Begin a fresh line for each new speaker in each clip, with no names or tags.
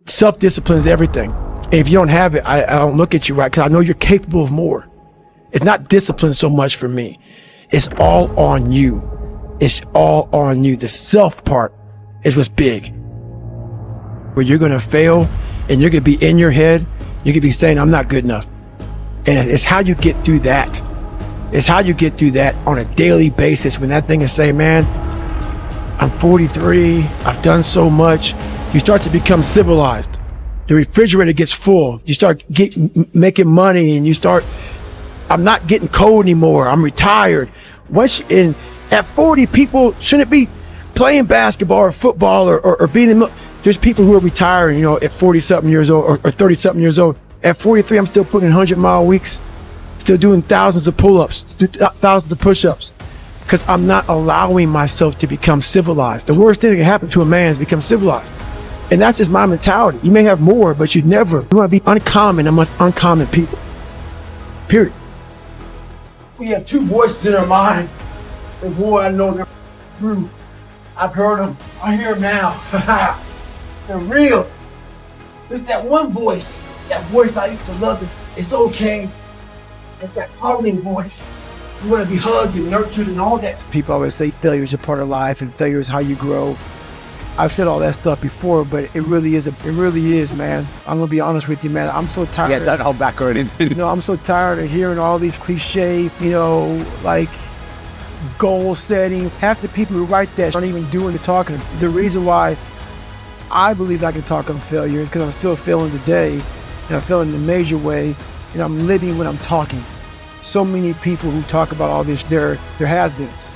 Self-discipline is everything. And if you don't have it, I don't look at you right, because I know you're capable of more. It's not discipline so much for me. It's all on you. It's all on you. The self part is what's big. Where you're going to fail and you're going to be in your head, you're going to be saying, I'm not good enough. And it's how you get through that. It's how you get through that on a daily basis, when that thing is saying, man, I'm 43, I've done so much. You start to become civilized. The refrigerator gets full. You start making money, and you start, I'm not getting cold anymore. I'm retired. At 40, people shouldn't be playing basketball or football or being in, there's people who are retiring, at 40 something years old or 30 something years old. At 43, I'm still putting 100-mile weeks, still doing thousands of pull-ups, thousands of push-ups, because I'm not allowing myself to become civilized. The worst thing that can happen to a man is become civilized. And that's just my mentality. You may have more, but you want to be uncommon amongst uncommon people. Period. We have two voices in our mind. And boy, I know they're true. I've heard them. I hear them now. They're real. There's that one voice. That voice I used to love. It's okay. It's that hugging voice. You want to be hugged and nurtured and all that. People always say failure is a part of life and failure is how you grow. I've said all that stuff before, but it really is, man. I'm gonna be honest with you, man. I'm so tired.
Yeah, that whole background.
I'm so tired of hearing all these cliche, like goal setting. Half the people who write that aren't even doing the talking. The reason why I believe I can talk on failure is because I'm still failing today, and I'm failing in a major way, and I'm living when I'm talking. So many people who talk about all this, they're has-beens.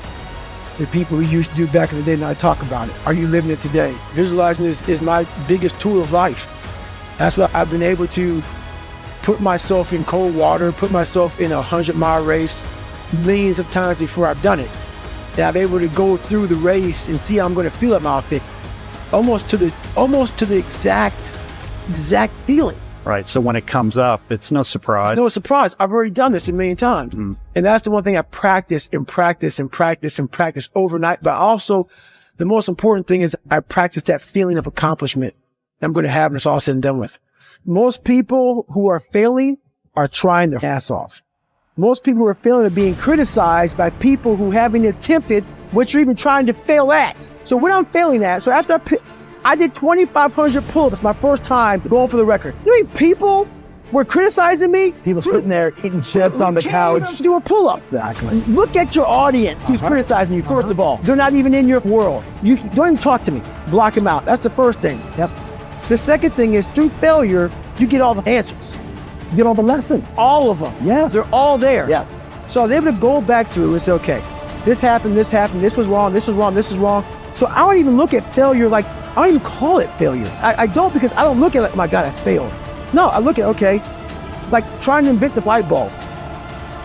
The people who used to do back in the day, and I talk about it. Are you living it today? Visualizing is my biggest tool of life. That's why I've been able to put myself in cold water, put myself in a 100-mile race millions of times before I've done it. And I'm able to go through the race and see how I'm going to feel at my outfit, almost to the exact feeling.
Right. So when it comes up, it's no surprise.
It's no surprise. I've already done this a million times.
Mm.
And that's the one thing I practice overnight. But also, the most important thing is I practice that feeling of accomplishment that I'm going to have when it's all said and done with. Most people who are failing are trying their ass off. Most people who are failing are being criticized by people who haven't attempted what you're even trying to fail at. So when I'm failing at, so after I did 2,500 pull-ups my first time going for the record. You know how many people were criticizing me?
People sitting there eating chips on the couch.
Do a pull-up.
Exactly.
Look at your audience who's criticizing you, first of all. They're not even in your world. You don't even talk to me. Block them out. That's the first thing.
Yep.
The second thing is, through failure, you get all the answers.
You get all the lessons.
All of them.
Yes.
They're all there.
Yes.
So I was able to go back through and say, okay, this happened, this was wrong, this was wrong, this is wrong. So I don't even look at failure like, I don't even call it failure. I don't, because I don't look at it, oh my God, I failed. No, I look at, okay, like trying to invent the light bulb.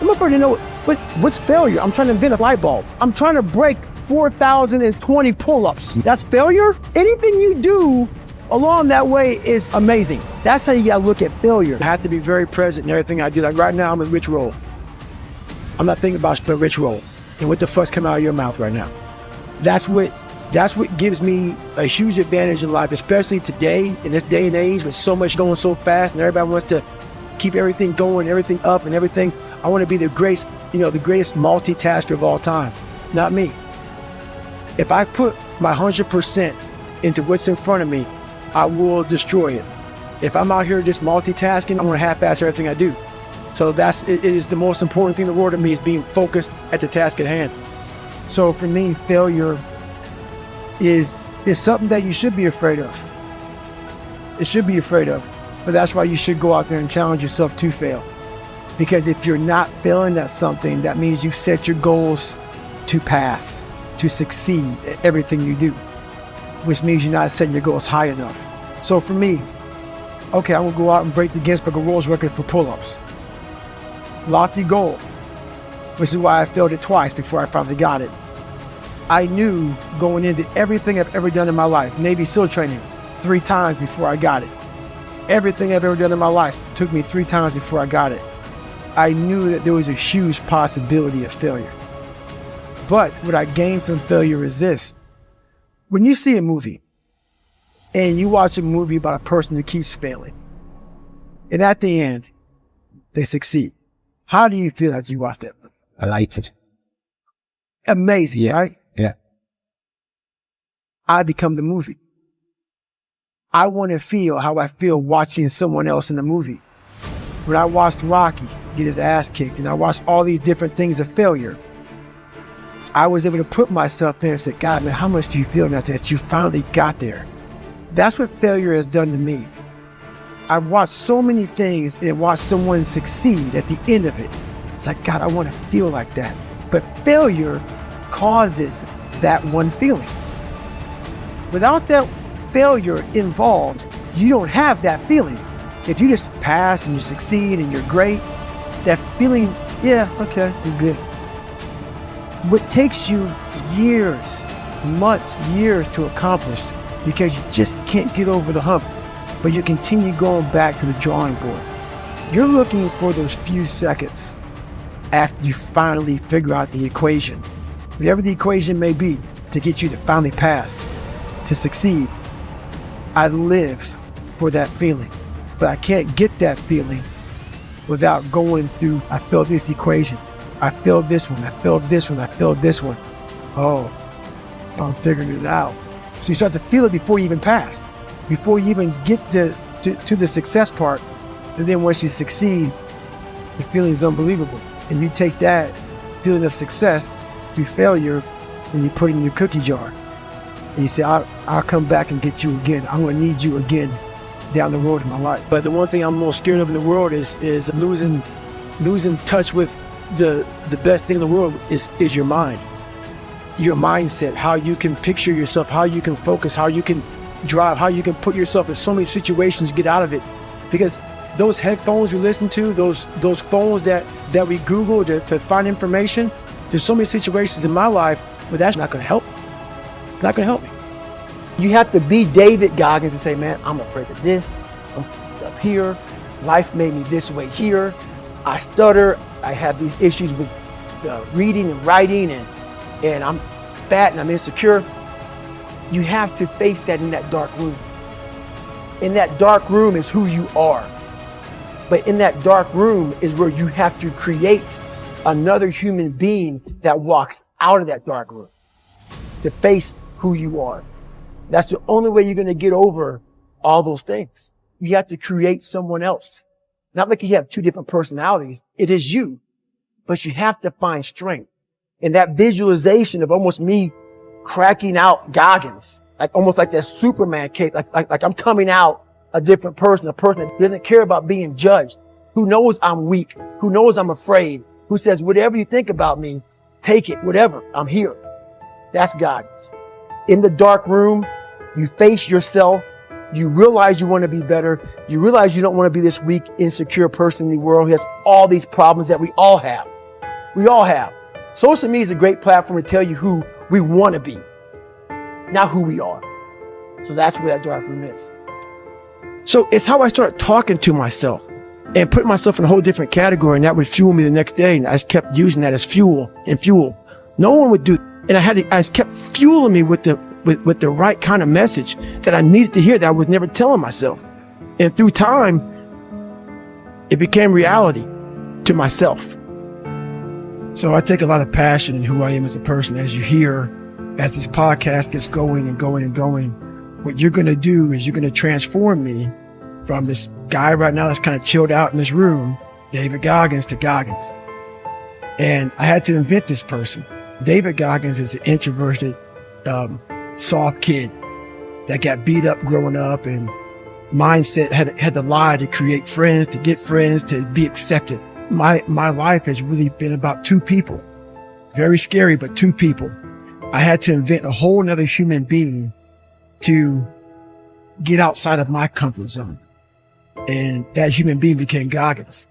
I'm afraid to know what's failure. I'm trying to invent a light bulb. I'm trying to break 4,020 pull-ups. That's failure? Anything you do along that way is amazing. That's how you gotta look at failure. I have to be very present in everything I do. Like right now, I'm in rich roll. I'm not thinking about the rich roll. And what the fuck's coming out of your mouth right now? That's what gives me a huge advantage in life, especially today, in this day and age, with so much going so fast and everybody wants to keep everything going, everything up and everything. I want to be the greatest multitasker of all time. Not me. If I put my 100% into what's in front of me, I will destroy it. If I'm out here just multitasking, I'm going to half-ass everything I do. So it is the most important thing in the world to me, is being focused at the task at hand. So for me, failure is something that you should be afraid of. It should be afraid of. But that's why you should go out there and challenge yourself to fail. Because if you're not failing at something, that means you've set your goals to pass, to succeed at everything you do, which means you're not setting your goals high enough. So for me, okay, I'm gonna go out and break the Guinness Book of World Record for pull-ups. Lofty goal, which is why I failed it twice before I finally got it. I knew going into everything I've ever done in my life, Navy SEAL training, 3 times before I got it. Everything I've ever done in my life took me 3 times before I got it. I knew that there was a huge possibility of failure. But what I gained from failure is this. When you see a movie and you watch a movie about a person that keeps failing. And at the end, they succeed. How do you feel as you watch that movie?
Elated.
Amazing, right?
Yeah.
I become the movie. I want to feel how I feel watching someone else in the movie. When I watched Rocky get his ass kicked and I watched all these different things of failure, I was able to put myself there and say, God, man, how much do you feel now that you finally got there? That's what failure has done to me. I've watched so many things and watched someone succeed at the end of it. It's like, God, I want to feel like that. But failure causes that one feeling. Without that failure involved, you don't have that feeling. If you just pass and you succeed and you're great, that feeling, yeah, okay, you're good. What takes you years, months, years to accomplish because you just can't get over the hump, but you continue going back to the drawing board. You're looking for those few seconds after you finally figure out the equation, whatever the equation may be, to get you to finally pass, to succeed. I live for that feeling, but I can't get that feeling without going through, I failed this equation, I failed this one, I failed this one, I failed this one. Oh, I'm figuring it out. So you start to feel it before you even pass, before you even get to the success part. And then once you succeed, the feeling is unbelievable. And you take that feeling of success through failure and you put it in your cookie jar. And you say, I'll come back and get you again. I'm going to need you again down the road in my life. But the one thing I'm most scared of in the world is losing touch with the best thing in the world is your mind. Your mindset, how you can picture yourself, how you can focus, how you can drive, how you can put yourself in so many situations, get out of it. Because those headphones we listen to, those phones that we Google to find information, there's so many situations in my life where that's not going to help. It's not going to help me. You have to be David Goggins and say, man, I'm afraid of this. I'm up here. Life made me this way here. I stutter. I have these issues with reading and writing, and I'm fat and I'm insecure. You have to face that in that dark room. In that dark room is who you are. But in that dark room is where you have to create another human being that walks out of that dark room to face who you are. That's the only way you're going to get over all those things. You have to create someone else. Not like you have two different personalities. It is you. But you have to find strength. And that visualization of almost me cracking out Goggins, like almost like that Superman cape, like I'm coming out a different person, a person that doesn't care about being judged, who knows I'm weak, who knows I'm afraid, who says, whatever you think about me, take it, whatever, I'm here. That's Goggins. In the dark room, you face yourself. You realize you want to be better. You realize you don't want to be this weak, insecure person in the world who has all these problems that we all have. We all have. Social media is a great platform to tell you who we want to be, not who we are. So that's where that dark room is. So it's how I started talking to myself and putting myself in a whole different category, and that would fuel me the next day. And I just kept using that as fuel. No one would do. And I just kept fueling me with the right kind of message that I needed to hear that I was never telling myself. And through time, it became reality to myself. So I take a lot of passion in who I am as a person. As you hear, as this podcast gets going and going and going, what you're going to do is you're going to transform me from this guy right now that's kind of chilled out in this room, David Goggins, to Goggins. And I had to invent this person. David Goggins is an introverted, soft kid that got beat up growing up, and mindset had to lie to create friends, to get friends, to be accepted. My life has really been about two people. Very scary, but two people. I had to invent a whole nother human being to get outside of my comfort zone. And that human being became Goggins.